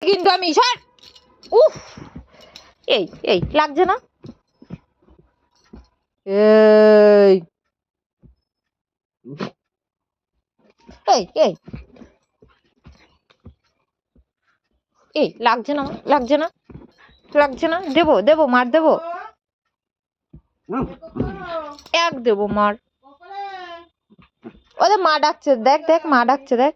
কিন্তু আমি সর। উফ, এই এই লাগছে না? এই এই এই এই লাগছে না, লাগছে না, লাগছে না। দেবো দেবো মার দেবো, এক দেবো মার। ওদের মা ডাকছে, দেখ দেখ মা ডাকছে, দেখ।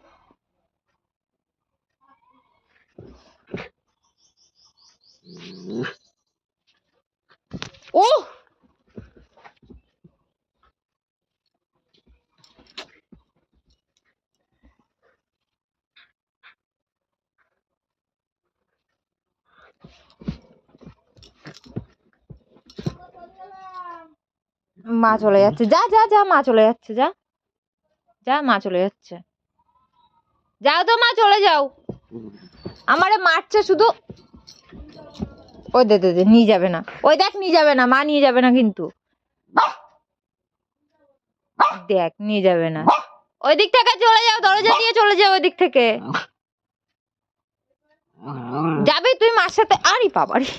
ও মা চলে যাচ্ছে, যা যা যা, মা চলে যাচ্ছে, যা যা, মা চলে যাচ্ছে, যাও তো মা, চলে যাও। আমারে মারছে শুধু। ওই দে দে দে, নিয়ে যাবে না, ওই দেখ নিয়ে যাবে না, মা নিয়ে যাবে না কিন্তু, দেখ নিয়ে যাবে না। ওই দিক থেকে চলে যাও, দরজা দিয়ে চলে যাও ওই দিক থেকে। যাবি তুই মার সাথে? আরে বাবারে,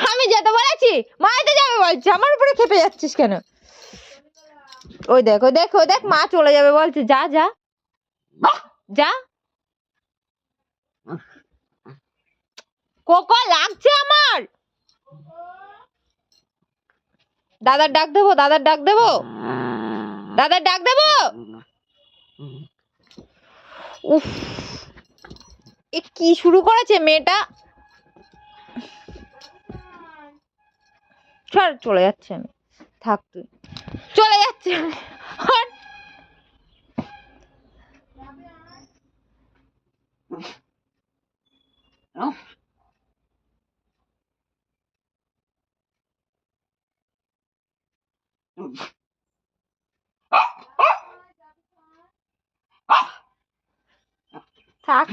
আমি যেতে বলেছি? মাইতে যাবে বলছে, আমার উপরে খেপে যাচ্ছিস কেন? ওই দেখ ওই দেখ ওই দেখ, মা চলে যাবে বলছে, যা যা যা। কোকো লাগছে আমার। দাদার ডাক দেবো, দাদার ডাক দেবো, দাদার ডাক দেবো। উফ, এ কি শুরু করেছে মেয়েটা। চল, চলে যাচ্ছে আমি, থাক তুই, চলে যাচ্ছে আমি। হট। থাক।